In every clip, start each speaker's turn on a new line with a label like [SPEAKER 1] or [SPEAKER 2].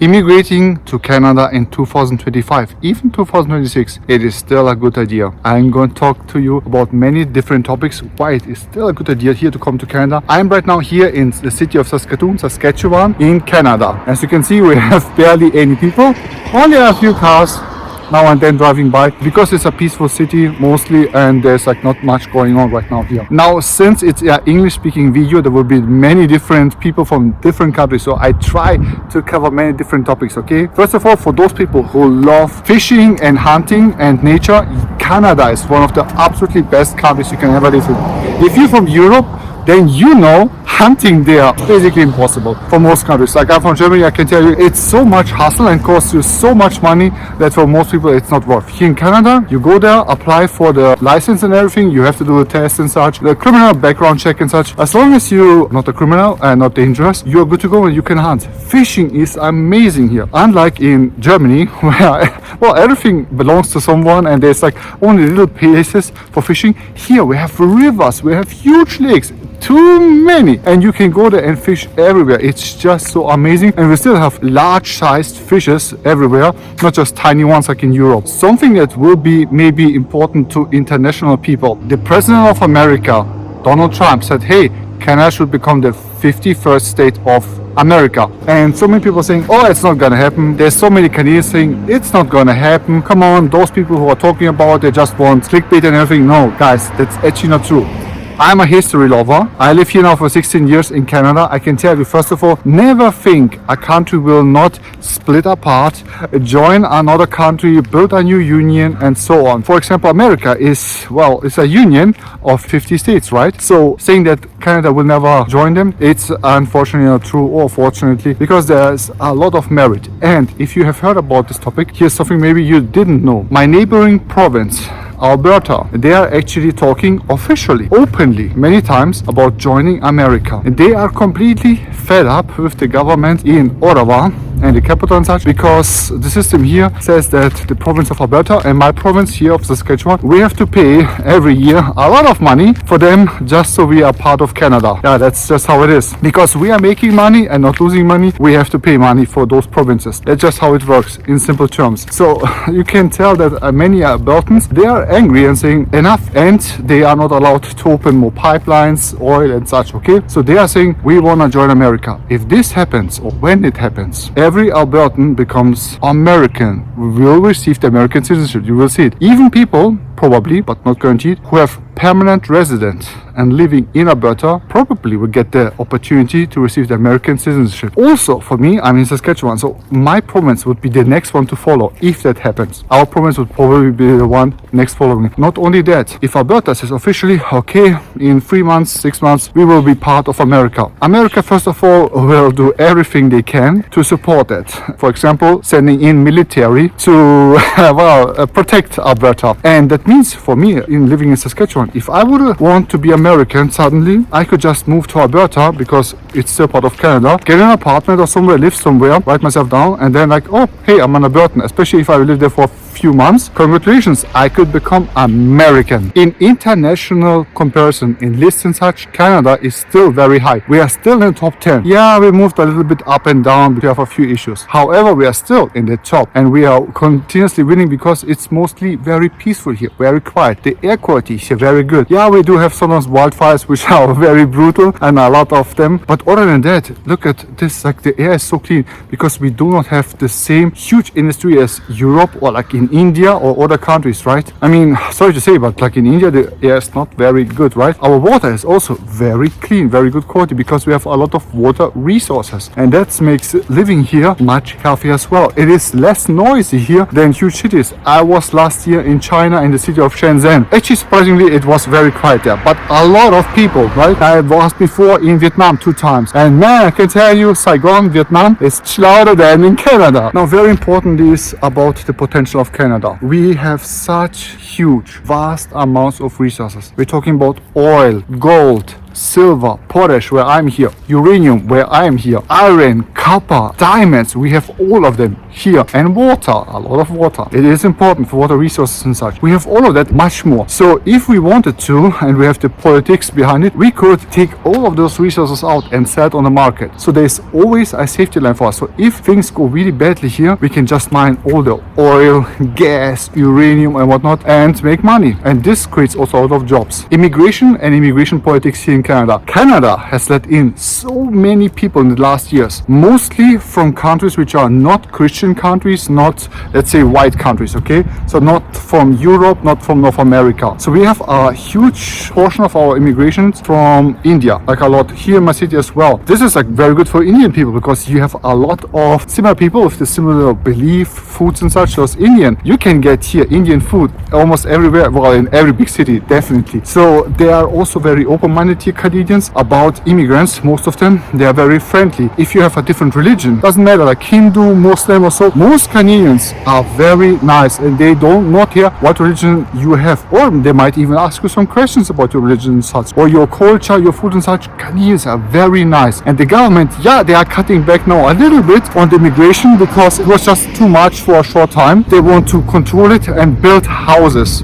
[SPEAKER 1] immigrating to Canada in 2025, even 2026, it is still a good idea. I'm going to talk to you about many different topics, why it is still a good idea here to come to Canada. I'm right now here in the city of Saskatchewan in Canada. As you can see, we have barely any people, only a few cars now and then driving by, because it's a peaceful city mostly, and there's like not much going on right now here. Now, since it's an English speaking video, there will be many different people from different countries, so I try to cover many different topics. Okay, first of all, for those people who love fishing and hunting and nature, Canada is one of the absolutely best countries you can ever live in. If you're from Europe, then you know hunting there is basically impossible for most countries. Like, I'm from Germany, I can tell you it's so much hassle and costs you so much money that for most people it's not worth. Here in Canada, you go there, apply for the license and everything, you have to do a test and such, the criminal background check and such. As long as you're not a criminal and not dangerous, you're good to go and you can hunt. Fishing is amazing here. Unlike in Germany, where well, everything belongs to someone and there's like only little places for fishing. Here we have rivers, we have huge lakes, too many, and you can go there and fish everywhere. It's just so amazing, and we still have large sized fishes everywhere, not just tiny ones like in Europe. Something that will be maybe important to international people. The President of America, Donald Trump, said, hey, Canada should become the 51st state of America. And so many people saying, oh, it's not gonna happen. There's so many Canadians saying it's not gonna happen. Come on, those people who are talking about they just want clickbait and everything. No, guys, that's actually not true. I'm a history lover. I live here now for 16 years in Canada. I can tell you, first of all, never think a country will not split apart, join another country, build a new union, and so on. For example, America is, well, it's a union of 50 states, right? So saying that Canada will never join them, it's unfortunately not true, or fortunately, because there's a lot of merit. And if you have heard about this topic, here's something maybe you didn't know. My neighboring province, Alberta, they are actually talking officially, openly, many times about joining America. And they are completely fed up with the government in Ottawa and the capital and such, because the system here says that the province of Alberta and my province here of Saskatchewan, we have to pay every year a lot of money for them just so we are part of Canada. Yeah, that's just how it is. Because we are making money and not losing money, we have to pay money for those provinces. That's just how it works in simple terms. So you can tell that many Albertans, they are angry and saying enough, and they are not allowed to open more pipelines, oil and such. Okay, so they are saying we want to join America. If this happens, or when it happens, every Albertan becomes American, will receive the American citizenship. You will see it. Even people, probably but not guaranteed, who have permanent resident and living in Alberta probably will get the opportunity to receive the American citizenship. Also, for me, I'm in Saskatchewan, so my province would be the next one to follow if that happens. Our province would probably be the one next following. Not only that, if Alberta says officially, okay, in 3 months, 6 months, we will be part of America. America, first of all, will do everything they can to support it. For example, sending in military to protect Alberta. And that means for me, in living in Saskatchewan, if I would want to be American suddenly, I could just move to Alberta because it's still part of Canada, get an apartment or somewhere, live somewhere, write myself down, and then like, oh, hey, I'm an Albertan, especially if I live there for a few months. Congratulations, I could become American. In international comparison, in lists and such, Canada is still very high. We are still in the top 10. Yeah, we moved a little bit up and down, we have a few issues. However, we are still in the top, and we are continuously winning because it's mostly very peaceful here, very quiet. The air quality is here very good. Yeah, we do have sometimes wildfires which are very brutal, and a lot of them, but other than that, look at this, like the air is so clean because we do not have the same huge industry as Europe or like in India or other countries, right? I mean, sorry to say, but like in India, the air is not very good, right? Our water is also very clean, very good quality, because we have a lot of water resources, and that makes living here much healthier as well. It is less noisy here than huge cities. I was last year in China in the city of Shenzhen. Actually, surprisingly, it was very quiet there, but a lot of people, right? I was before in Vietnam 2 times, and man, I can tell you, Saigon, Vietnam is louder than in Canada. Now, very important is about the potential of Canada. We have such huge, vast amounts of resources. We're talking about oil, gold, silver, potash where I'm here, uranium where I'm here, iron, copper, diamonds, we have all of them here, and water, a lot of water. It is important for water resources and such. We have all of that, much more. So if we wanted to, and we have the politics behind it, we could take all of those resources out and sell it on the market. So there's always a safety line for us. So if things go really badly here, we can just mine all the oil, gas, uranium and whatnot and make money. And this creates also a lot of jobs. Immigration and immigration politics here in Canada. Canada has let in so many people in the last years, mostly from countries which are not Christian countries, not, let's say, white countries, okay? So not from Europe, not from North America. So we have a huge portion of our immigrations from India, like a lot here in my city as well. This is like very good for Indian people because you have a lot of similar people with the similar belief, foods and such. So as Indian, you can get here Indian food almost everywhere, well, in every big city, definitely. So they are also very open-minded here, Canadians, about immigrants. Most of them, they are very friendly. If you have a different religion, doesn't matter, like Hindu, Muslim or so, most Canadians are very nice and they don't not care what religion you have, or they might even ask you some questions about your religion and such, or your culture, your food and such. Canadians are very nice. And the government, yeah, they are cutting back now a little bit on the immigration because it was just too much for a short time. They want to control it and build houses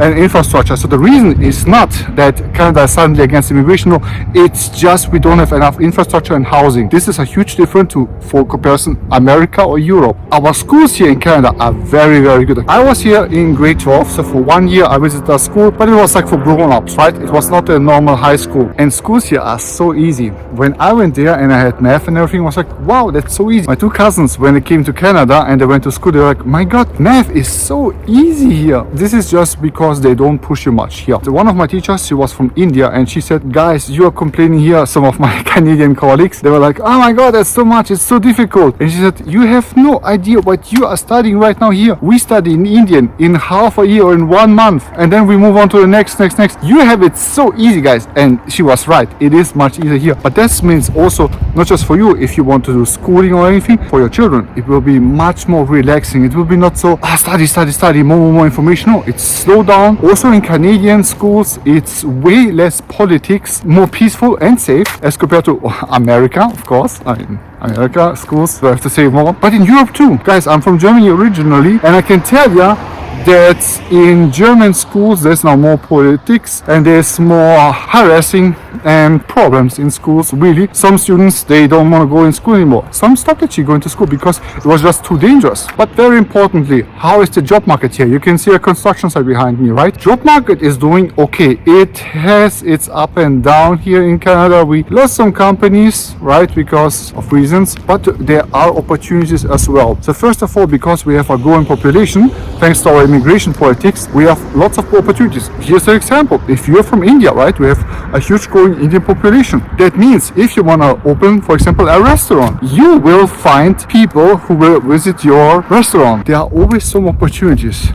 [SPEAKER 1] and infrastructure. So the reason is not that Canada is suddenly against immigration. No, it's just we don't have enough infrastructure and housing. This is a huge difference to, for comparison, America or Europe. Our schools here in Canada are very, very good. I was here in grade 12, so for 1 year I visited a school, but it was like for grown-ups, right? It was not a normal high school. And schools here are so easy. When I went there and I had math and everything, I was like, wow, that's so easy. My two cousins, when they came to Canada and they went to school, they were like, my God, math is so easy here. This is just because they don't push you much here. So one of my teachers, she was from India, and she said, guys, you are complaining here. Some of my Canadian colleagues, they were like, oh my God, that's so much, it's so difficult. And she said, you have no idea what you are studying right now here. We study in Indian in half a year or in 1 month, and then we move on to the next. You have it so easy, guys. And she was right, it is much easier here. But that means also not just for you, if you want to do schooling or anything, for your children, it will be much more relaxing. It will be not so study, more information. No, it's slow down. Also in Canadian schools, it's way less politics, more peaceful and safe as compared to America, of course. I mean, America schools, so I have to say more. But in Europe too. Guys, I'm from Germany originally, and I can tell you that in German schools there's now more politics and there's more harassing and problems in schools. Really, some students, they don't want to go in school anymore. Some stopped actually going to school because it was just too dangerous. But very importantly, how is the job market here? You can see a construction site behind me, right? Job market is doing okay. It has its up and down here in Canada. We lost some companies, right, because of reasons, but there are opportunities as well. So first of all, because we have a growing population, thanks to our immigration politics, we have lots of opportunities. Here's an example. If you're from India, right, we have a huge growing Indian population. That means if you want to open, for example, a restaurant, you will find people who will visit your restaurant. There are always some opportunities.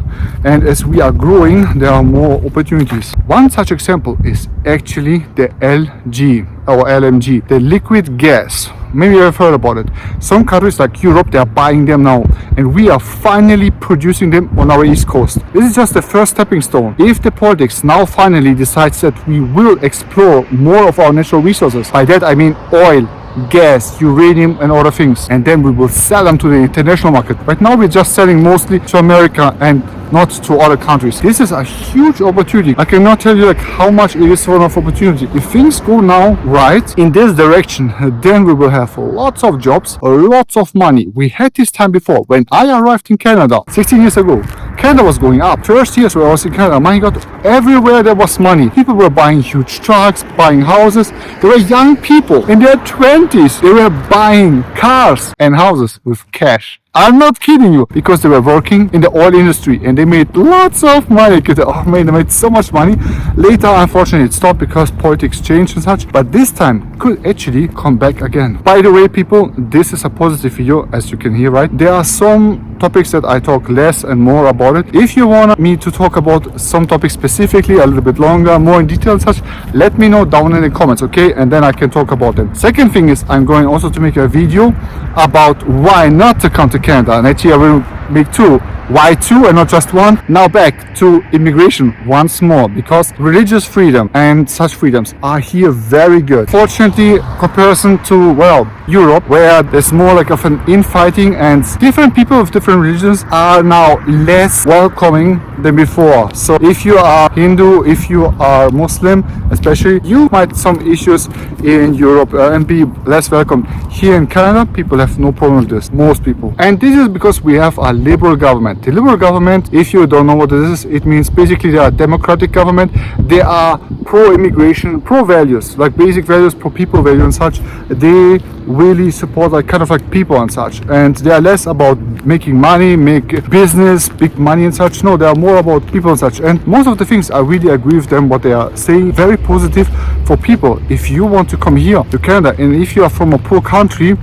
[SPEAKER 1] And as we are growing, there are more opportunities. One such example is actually the LNG, the liquid gas. Maybe you have heard about it. Some countries like Europe, they are buying them now, and we are finally producing them on our east coast. This is just the first stepping stone. If the politics now finally decides that we will explore more of our natural resources, by that I mean oil, gas, uranium and other things, and then we will sell them to the international market. Right now we're just selling mostly to America and not to other countries. This is a huge opportunity. I cannot tell you like how much it is one of opportunity. If things go now right in this direction, then we will have lots of jobs, lots of money. We had this time before. When I arrived in Canada 16 years ago, Canada was going up. First years where I was in Canada, my God, everywhere there was money. People were buying huge trucks, buying houses. There were young people in their 20s. They were buying cars and houses with cash. I'm not kidding you, because they were working in the oil industry and they made lots of money. Oh man, they made so much money. Later, unfortunately, it stopped because politics changed and such, but this time could actually come back again. By the way, people, this is a positive video, as you can hear, right? There are some topics that I talk less and more about it. If you want me to talk about some topics specifically, a little bit longer, more in detail and such, let me know down in the comments, okay? And then I can talk about them. Second thing is, I'm going also to make a video about why not to come to Canada, and actually I will make two. Why two and not just one? Now back to immigration once more, because religious freedom and such freedoms are here very good. Fortunately, comparison to, well, Europe, where there's more like of an infighting and different people of different religions are now less welcoming than before. So if you are Hindu, if you are Muslim, especially, you might have some issues in Europe and be less welcome. Here in Canada, people have no problem with this, most people. And this is because we have a liberal government. The liberal government, if you don't know what this is, it means basically they are a democratic government. They are pro-immigration, pro-values, like basic values, pro-people value and such. They really support like kind of like people and such. And they are less about making money, make business, big money and such. No, they are more about people and such. And most of the things I really agree with them, what they are saying, very positive for people. If you want to come here to Canada, and if you are from a poor country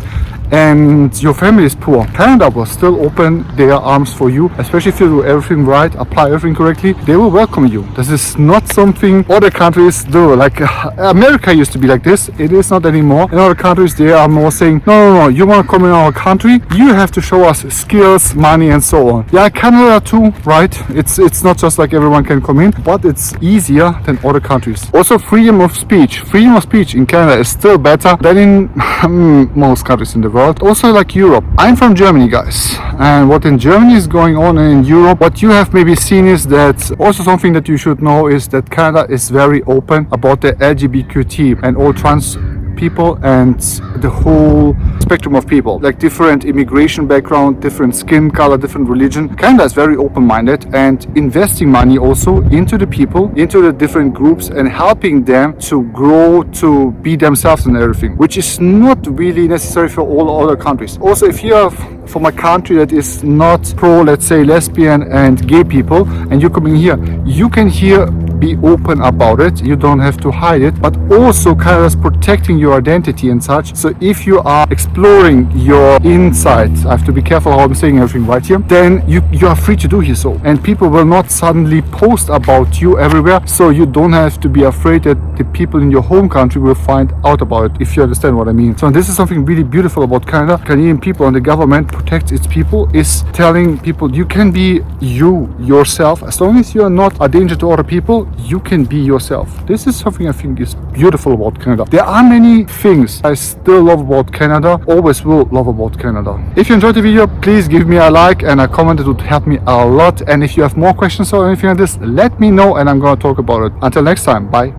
[SPEAKER 1] and your family is poor, Canada will still open their arms for you, especially if you do everything right, apply everything correctly. They will welcome you. This is not something other countries do. Like America used to be like this. It is not anymore. In other countries, they are more saying, no, you want to come in our country, you have to show us skills, money and so on. Yeah, Canada too, right? It's not just like everyone can come in, but it's easier than other countries. Also, freedom of speech. Freedom of speech in Canada is still better than in most countries in the world. Also like Europe. I'm from Germany, guys, and what in Germany is going on in Europe, what you have maybe seen is that also something that you should know is that Canada is very open about the LGBTQ and all trans people and the whole spectrum of people, like different immigration background, different skin color, different religion. Canada is very open-minded and investing money also into the people, into the different groups and helping them to grow, to be themselves and everything, which is not really necessary for all other countries. Also, if you are from a country that is not pro, let's say, lesbian and gay people, and you're coming here, you can here be open about it. You don't have to hide it, but also Canada is protecting your identity and such. So if you are exploring your inside, I have to be careful how I'm saying everything right here, then you are free to do here so. And people will not suddenly post about you everywhere, so you don't have to be afraid that the people in your home country will find out about it, if you understand what I mean. So this is something really beautiful about Canada. Canadian people and the government protects its people, is telling people you can be yourself, as long as you are not a danger to other people. You can be yourself. This is something I think is beautiful about Canada. There are many things I still love about Canada, always will love about Canada. If you enjoyed the video, please give me a like and a comment. It would help me a lot. And if you have more questions or anything like this, let me know and I'm going to talk about it. Until next time, bye.